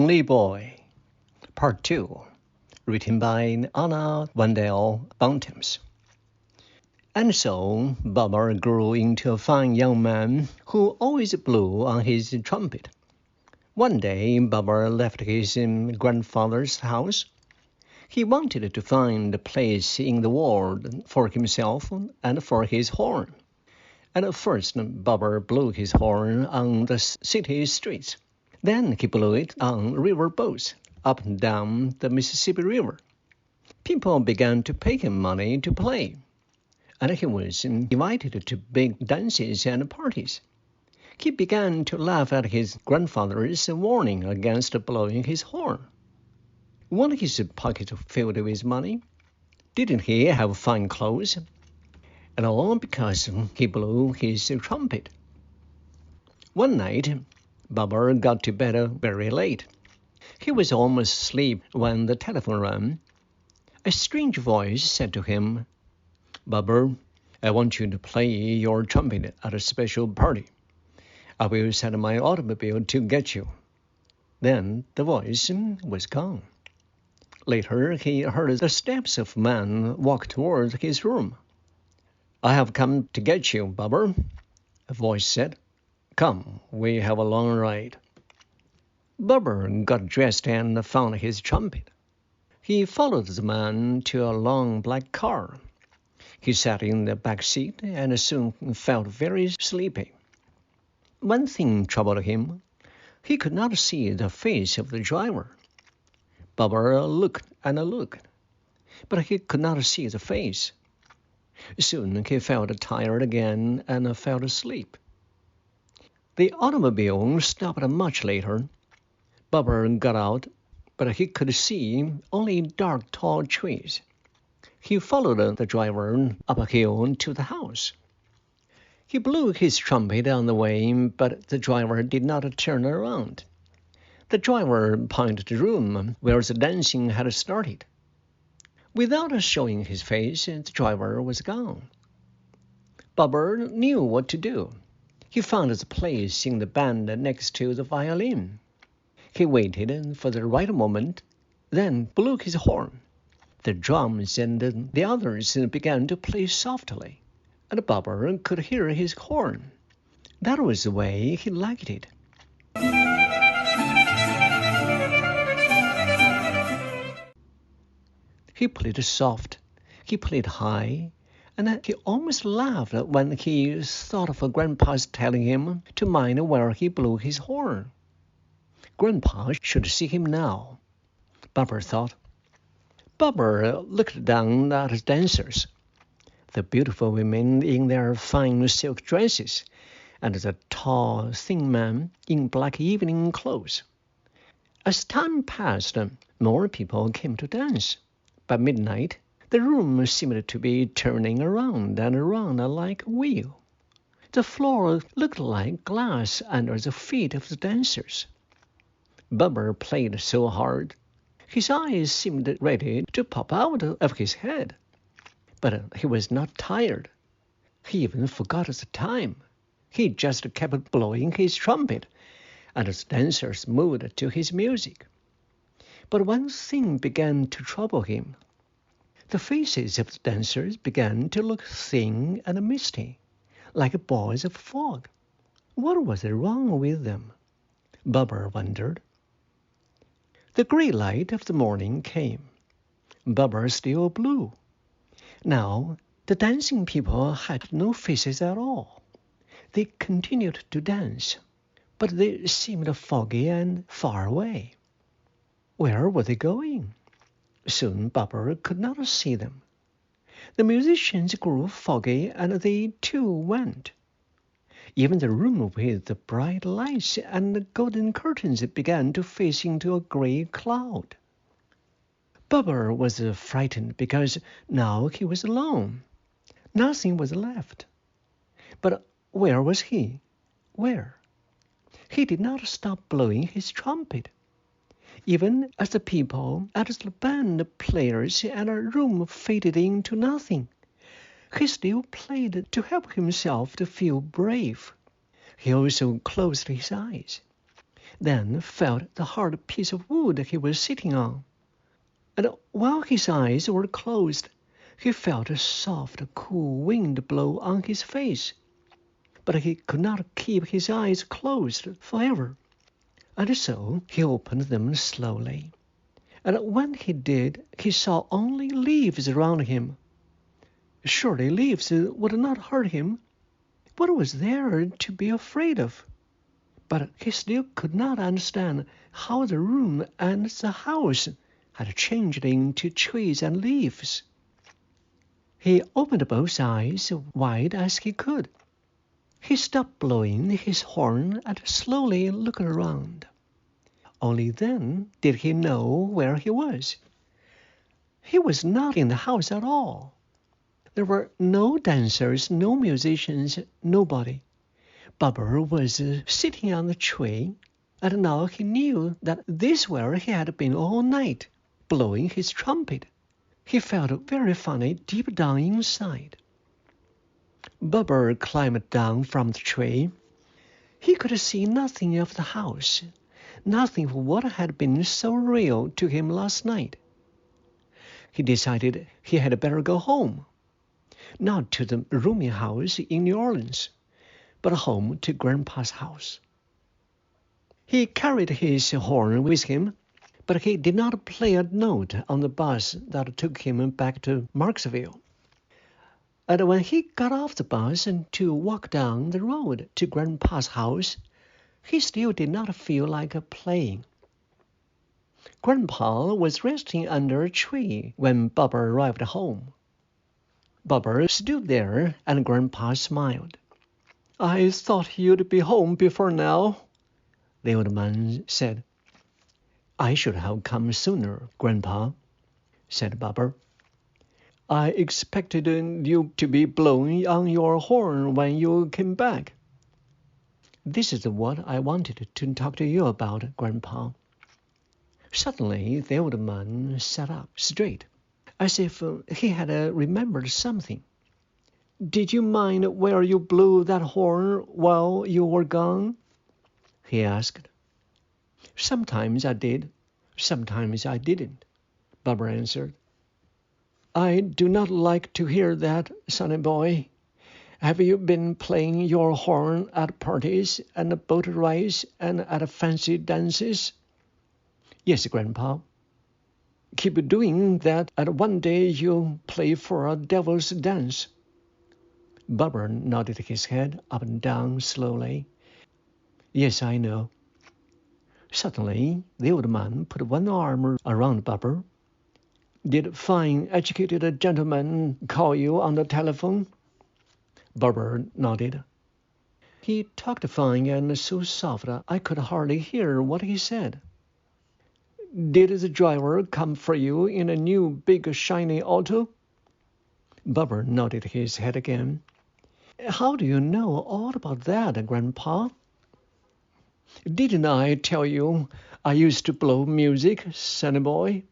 Lonely Boy, Part 2, written by Anna Wendell Bontemps. And so Bubber grew into a fine young man who always blew on his trumpet. One day Bubber left his grandfather's house. He wanted to find a place in the world for himself and for his horn. At first Bubber blew his horn on the city streets. Then he blew it on river boats up and down the Mississippi River. People began to pay him money to play, and he was invited to big dances and parties. He began to laugh at his grandfather's warning against blowing his horn. Wasn't his pocket filled with money? Didn't he have fine clothes? And all because he blew his trumpet. One night, Bubber got to bed very late. He was almost asleep when the telephone rang. A strange voice said to him, "Bubber, I want you to play your trumpet at a special party. I will send my automobile to get you." Then the voice was gone. Later, he heard the steps of a man walk toward his room. "I have come to get you, Bubber," a voice said. "Come, we have a long ride." Bubber got dressed and found his trumpet. He followed the man to a long black car. He sat in the back seat and soon felt very sleepy. One thing troubled him. He could not see the face of the driver. Bubber looked and looked, but he could not see the face. Soon he felt tired again and fell asleep. The automobile stopped much later. Bubber got out, but he could see only dark, tall trees. He followed the driver up a hill to the house. He blew his trumpet on the way, but the driver did not turn around. The driver pointed to the room where the dancing had started. Without showing his face, the driver was gone. Bubber knew what to do. He found the place in the band next to the violin. He waited for the right moment, then blew his horn. The drums and the others began to play softly, and Bubber could hear his horn. That was the way he liked it. He played soft, he played high, and he almost laughed when he thought of Grandpa's telling him to mind where he blew his horn. Grandpa should see him now, Bubber thought. Bubber looked down at the dancers, the beautiful women in their fine silk dresses, and the tall, thin man in black evening clothes. As time passed, more people came to dance. By midnight, the room seemed to be turning around and around like a wheel. The floor looked like glass under the feet of the dancers. Bubber played so hard, his eyes seemed ready to pop out of his head. But he was not tired. He even forgot the time. He just kept blowing his trumpet, and the dancers moved to his music. But one thing began to trouble him. The faces of the dancers began to look thin and misty, like balls of fog. What was wrong with them? Bubber wondered. The gray light of the morning came. Bubber still blew. Now the dancing people had no faces at all. They continued to dance, but they seemed foggy and far away. Where were they going? Soon Bubber could not see them. The musicians grew foggy, and they too went. Even the room with the bright lights and the golden curtains began to face into a gray cloud. Bubber was frightened because now he was alone. Nothing was left. But where was he? Where? He did not stop blowing his trumpet. Even as the people, as the band players, and the room faded into nothing, he still played to help himself to feel brave. He also closed his eyes. then felt the hard piece of wood he was sitting on. And while his eyes were closed, he felt a soft, cool wind blow on his face. But he could not keep his eyes closed forever, and so he opened them slowly. And when he did, he saw only leaves around him. Surely leaves would not hurt him. What was there to be afraid of? But he still could not understand how the room and the house had changed into trees and leaves. He opened both eyes wide as he could. He stopped blowing his horn and slowly looked around. Only then did he know where he was. He was not in the house at all. There were no dancers, no musicians, nobody. Bobber was sitting on the tree, and now he knew that this is where he had been all night, blowing his trumpet. He felt very funny deep down inside. Bobber climbed down from the tree. He could see nothing of the house, nothing of what had been so real to him last night. He decided he had better go home, not to the rooming house in New Orleans, but home to Grandpa's house. He carried his horn with him, but he did not play a note on the bus that took him back to Marksville. And when he got off the bus and to walk down the road to Grandpa's house, he still did not feel like playing. Grandpa was resting under a tree when Bobber arrived home. Bobber stood there, and Grandpa smiled. "I thought you'd be home before now," the old man said. "I should have come sooner, Grandpa," said Bobber. "I expected you to be blowing on your horn when you came back." "This is what I wanted to talk to you about, Grandpa." Suddenly the old man sat up straight, as if he had remembered something. "Did you mind where you blew that horn while you were gone?" he asked. "Sometimes I did, sometimes I didn't," Bobber answered. "I do not like to hear that, sonny boy. Have you been playing your horn at parties and boat rides and at fancy dances?" "Yes, Grandpa." "Keep doing that, and one day you'll play for a devil's dance." Bobber nodded his head up and down slowly. "Yes, I know." Suddenly, the old man put one arm around Bobber. "Did fine, educated gentleman call you on the telephone?" Bobber nodded. "He talked fine and so soft I could hardly hear what he said." "Did the driver come for you in a new big shiny auto?" Bobber nodded his head again. "How do you know all about that, Grandpa?" "Didn't I tell you I used to blow music, sonny boy?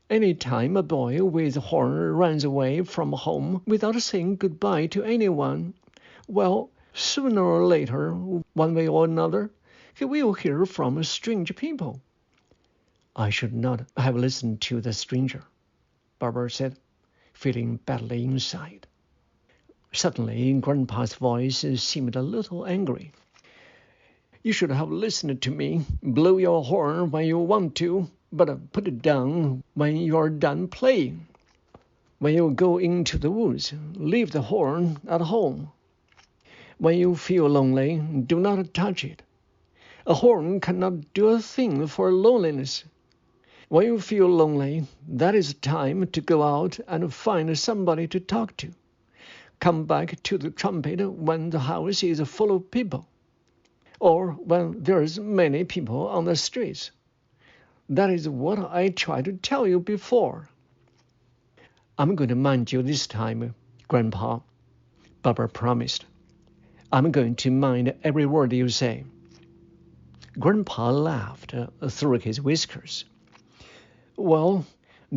Any time a boy with a horn runs away from home without saying goodbye to anyone, well, sooner or later, one way or another, he will hear from strange people." "I should not have listened to the stranger," Bobber said, feeling badly inside. Suddenly, Grandpa's voice seemed a little angry. "You should have listened to me. Blow your horn when you want to, but put it down when you're done playing. When you go into the woods, leave the horn at home. When you feel lonely, do not touch it. A horn cannot do a thing for loneliness. When you feel lonely, that is time to go out and find somebody to talk to. Come back to the trumpet when the house is full of people, or when there's many people on the streets. That is what I tried to tell you before." "I'm going to mind you this time, Grandpa," Bobber promised. "I'm going to mind every word you say." Grandpa laughed through his whiskers. "Well,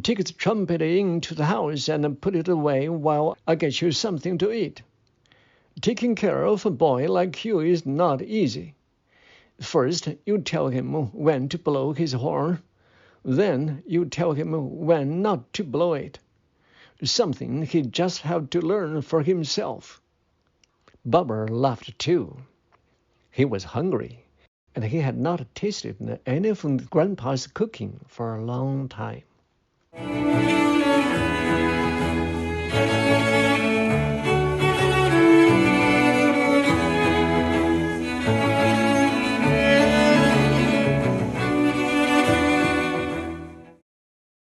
take the trumpet into the house and put it away while I get you something to eat. Taking care of a boy like you is not easy. First, you tell him when to blow his horn. Then you tell him when not to blow it. Something he just have to learn for himself." Bobber laughed too. He was hungry, and he had not tasted any of Grandpa's cooking for a long time.